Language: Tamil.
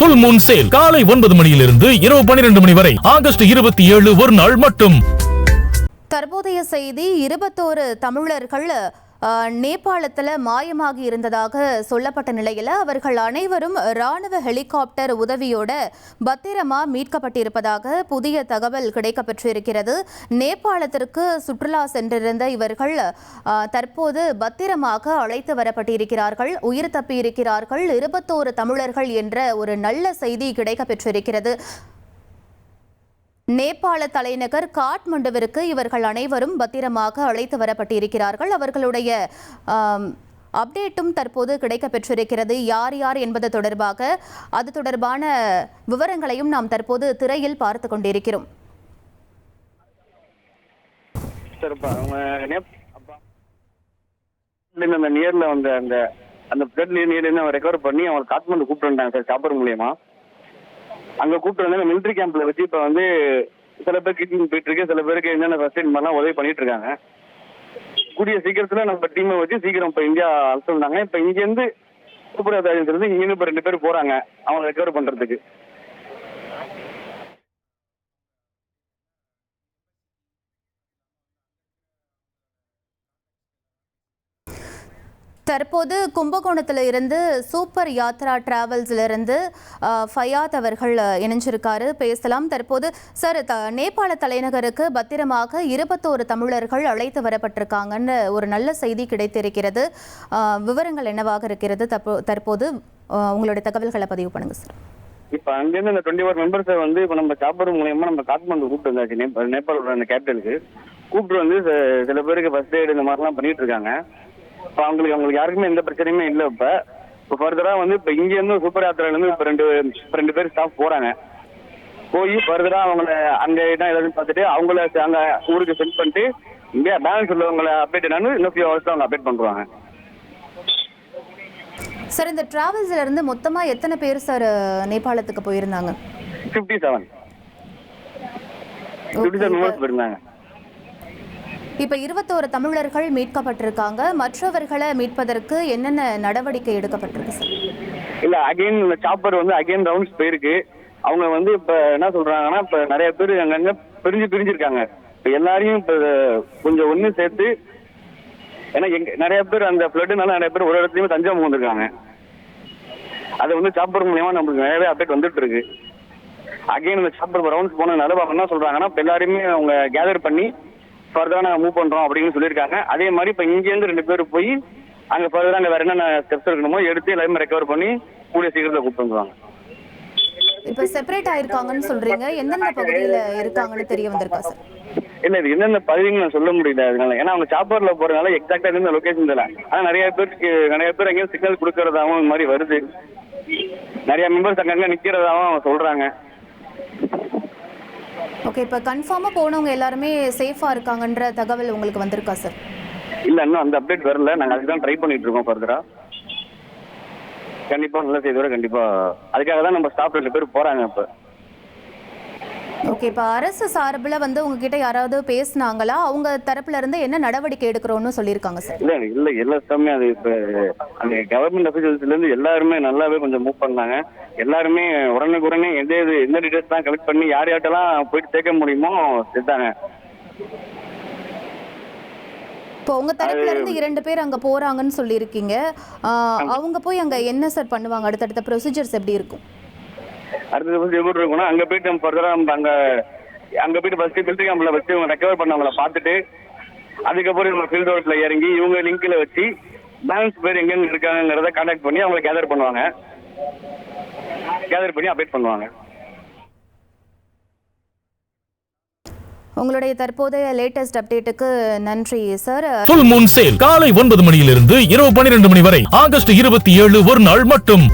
ஃபுல் மூன் சேல் காலை 9 மணியிலிருந்து இரவு 12 மணி வரை ஆகஸ்ட் 27 ஒரு நாள் மட்டும். தற்போதைய செய்தி 21 தமிழர்கள் நேபாளத்தில் மாயமாகி இருந்ததாக சொல்லப்பட்ட நிலையில் அவர்கள் அனைவரும் ராணுவ ஹெலிகாப்டர் உதவியோட பத்திரமா மீட்கப்பட்டிருப்பதாக புதிய தகவல் கிடைக்கப்பெற்றிருக்கிறது. நேபாளத்திற்கு சுற்றுலா சென்றிருந்த இவர்கள் தற்போது பத்திரமாக அழைத்து வரப்பட்டிருக்கிறார்கள், உயிர் தப்பியிருக்கிறார்கள் 21 தமிழர்கள் என்ற ஒரு நல்ல செய்தி கிடைக்கப்பெற்றிருக்கிறது. நேபாள தலைநகர் காட்மண்டுவிற்கு இவர்கள் அனைவரும் பத்திரமாக அழைத்து வரப்பட்டிருக்கிறார்கள். அவர்களுடைய அப்டேட்டும் தற்போது கிடைக்கப்பெற்றிருக்கிறது. யார் யார் என்பது தொடர்பாக அது தொடர்பான விவரங்களையும் நாம் தற்போது திரையில் பார்த்து கொண்டிருக்கிறோம். ரெக்கவர் பண்ணி அவங்க காட்மண்டு கூப்பிட்டு வந்தாங்க சார், சாப்பர் மூலியமா. அங்க கூப்பிட்டு வந்து மிலிட்டரி கேம்ப்ல வச்சு இப்ப வந்து சில பேர் கிட்னிங் போயிட்டு இருக்கு, சில பேருக்கு என்னென்ன ஃபர்ஸ்ட் எய்ட் மாதிரிலாம் உதவி பண்ணிட்டு இருக்காங்க. கூடிய சீக்கிரத்துல நம்ம டீமை வச்சு சீக்கிரம் இப்ப இந்தியா அழைச்சிருந்தாங்க. இப்ப இங்க இருந்து சூப்பராஜ் இருந்து இங்க இருந்து இப்ப 2 பேர் போறாங்க அவங்க ரெக்கவர் பண்றதுக்கு. தற்போது கும்பகோணத்தில் இருந்து சூப்பர் யாத்ரா டிராவல்ஸ்ல இருந்து ஃபயாத் அவர்கள் இணைஞ்சிருக்காரு, பேசலாம். தற்போது சார், நேபாள தலைநகருக்கு பத்திரமாக 21 தமிழர்கள் அழைத்து வரப்பட்டிருக்காங்கன்னு ஒரு நல்ல செய்தி கிடைத்திருக்கிறது. விவரங்கள் என்னவாக இருக்கிறது? தற்போது உங்களுடைய தகவல்களை பதிவு பண்ணுங்க சார். இப்ப அங்கிருந்து இந்த 21 மெம்பர்ஸை வந்து இப்ப நம்ம சாப்பர் மூலியமா நம்ம காட்மண்டு கூப்பிட்டு வந்தாச்சு. நேபாளோட அந்த கேபிட்டலுக்கு கூப்பிட்டு வந்து சில பேருக்கு ஃபர்ஸ்ட் எய்டு இந்த மாதிரிலாம் பண்ணிட்டு இருக்காங்க. இப்போ அவங்களுக்கு யாருக்குமே எந்த பிரச்சனையுமே இல்லை. இப்போ ஃபர்தரா வந்து இப்போ இங்க இருந்து சூப்பர் யாத்திரையில இருந்து இப்போ ரெண்டு பேர் ஸ்டாஃப் போறாங்க. போய் ஃபர்தரா அவங்கள அங்க என்ன ஏதாவது பார்த்துட்டு அவங்கள அங்க ஊருக்கு சென்ட் பண்ணிட்டு இங்கே பேலன்ஸ் உள்ளவங்களை அப்டேட் என்னன்னு இன்னும் ஃபியூ ஹவர்ஸ் அவங்க அப்டேட் பண்ணுவாங்க. சார், இந்த டிராவல்ஸ்ல இருந்து மொத்தமா எத்தனை பேர் சார் நேபாளத்துக்கு போயிருந்தாங்க? 57 மெம்பர்ஸ் போயிருந்தாங்க. இப்ப 21 தமிழர்கள் மீட்கப்பட்டிருக்காங்க. மற்றவர்களை மீட்பதற்கு என்னென்ன நடவடிக்கை எடுக்கப்பட்டிருக்கு சார்? இல்ல, அகைன் சாப்பர் வந்து அகைன் ரவுண்ட்ஸ் போயிருக்கு. அவங்க வந்து இப்ப என்ன சொல்றாங்கன்னா, இப்ப நிறைய பேர் அங்கங்க பிரிஞ்சிருக்காங்க. இப்ப எல்லாரையும் இப்ப கொஞ்சம் ஒண்ணு சேர்த்து, ஏன்னா நிறைய பேர் அந்த பிளட்னால நிறைய பேர் ஒரு இடத்துலயுமே தஞ்சம் வந்திருக்காங்க. அதை வந்து சாப்பர் மூலியமா நம்மளுக்கு நிறையவே அப்டேட் வந்துட்டு இருக்கு. அகைன் இந்த சாப்பர் ரவுண்ட்ஸ் போனதுனால அவங்க என்ன சொல்றாங்கன்னா, இப்ப எல்லாருமே அவங்க கேதர் பண்ணி ஃபர்தரா நாங்கள் மூவ் பண்றோம் அப்படின்னு சொல்லியிருக்காங்க. அதே மாதிரி இப்போ இங்கேருந்து 2 பேர் போய் அங்கே ஃபர்தரா அங்கே வேற என்னென்ன ஸ்டெப்ஸ் இருக்கணுமோ எடுத்து எல்லாமே ரெக்கவர் பண்ணி கூடிய சீக்கிரத்தில் கூப்பிட்டு வந்துருவாங்க. இப்போ செப்பரேட் ஆயிருக்காங்கன்னு சொல்றீங்க, எந்தெந்த பகுதியில் இருக்காங்கன்னு தெரிய வந்திருக்கா சார்? இல்லை, இது எந்தெந்த பகுதின்னு நான் சொல்ல முடியல. அதனால ஏன்னா அவங்க சாப்பர்ல போறதுனால எக்ஸாக்டா இருந்த லொகேஷன் தெரியல. ஆனால் நிறைய பேர் அங்கேயும் சிக்னல் கொடுக்கறதாவும் இந்த மாதிரி வருது. நிறைய மெம்பர்ஸ் அங்கங்க நிக்கிறதாவும் அவங்க சொல்றாங்க. ஓகே, இப்போ கன்ஃபார்மாக போனவங்க எல்லாருமே சேஃபாக இருக்காங்கன்ற தகவல் உங்களுக்கு வந்திருக்கா சார்? இல்லை, இன்னும் அந்த அப்டேட் வரல. நாங்கள் அதுதான் ட்ரை பண்ணிட்டு இருக்கோம். ஃபர்தரா கண்டிப்பாக நல்ல செய்தியோட கண்டிப்பாக அதுக்காக தான் நம்ம ஸ்டாஃப் 2 பேர் போகிறாங்க இப்போ. ஓகே, இப்போ அரசு சார்பில் வந்து உங்ககிட்ட யாராவது பேசினாங்களா? அவங்க தரப்புல இருந்து என்ன நடவடிக்கை எடுக்கிறோன்னு சொல்லியிருக்காங்க சார்? இல்லை எல்லாருமே அது இப்போ அந்த கவர்மெண்ட் அஃபீஷியல்ஸ்லேருந்து எல்லாருமே நல்லாவே கொஞ்சம் மூவ் பண்ணாங்க. எல்லாருமே உடனே எந்த டீட்டெயில்ஸ் தான் கலெக்ட் பண்ணி யார்கிட்டலாம் போயிட்டு சேர்க்க முடியுமோ சேர்த்தாங்க. இப்போ உங்க தரப்புல இருந்து 2 பேர் அங்க போறாங்கன்னு சொல்லியிருக்கீங்க. அவங்க போய் அங்க என்ன சார் பண்ணுவாங்க? அடுத்தடுத்த ப்ரொசீஜர்ஸ் எப்படி இருக்கும்? அடுத்தது எப்படி இருக்கும்னா, அங்கே போயிட்டு நம்ம ஃபர்தரா அங்கே போயிட்டு ஃபர்ஸ்ட் மிலிட்டரி கேம்ப்ல வச்சு அவங்க ரெக்கவர் பண்ணவங்கள பார்த்துட்டு அதுக்கப்புறம் நம்ம ஃபீல்ட் ரோட்ல இறங்கி இவங்க லிங்க்ல வச்சு பேலன்ஸ் பேர் எங்கெங்க இருக்காங்கிறத கான்டாக்ட் பண்ணி அவங்களை கேதர் பண்ணி அப்டேட் பண்ணுவாங்க. உங்களுடைய தற்போதைய லேட்டஸ்ட் அப்டேட்டுக்கு நன்றி சார். ஃபுல் மூன் சேல் காலை 9 மணியிலிருந்து இரவு 12 மணி வரை ஆகஸ்ட் 27 ஒரு நாள் மட்டும்.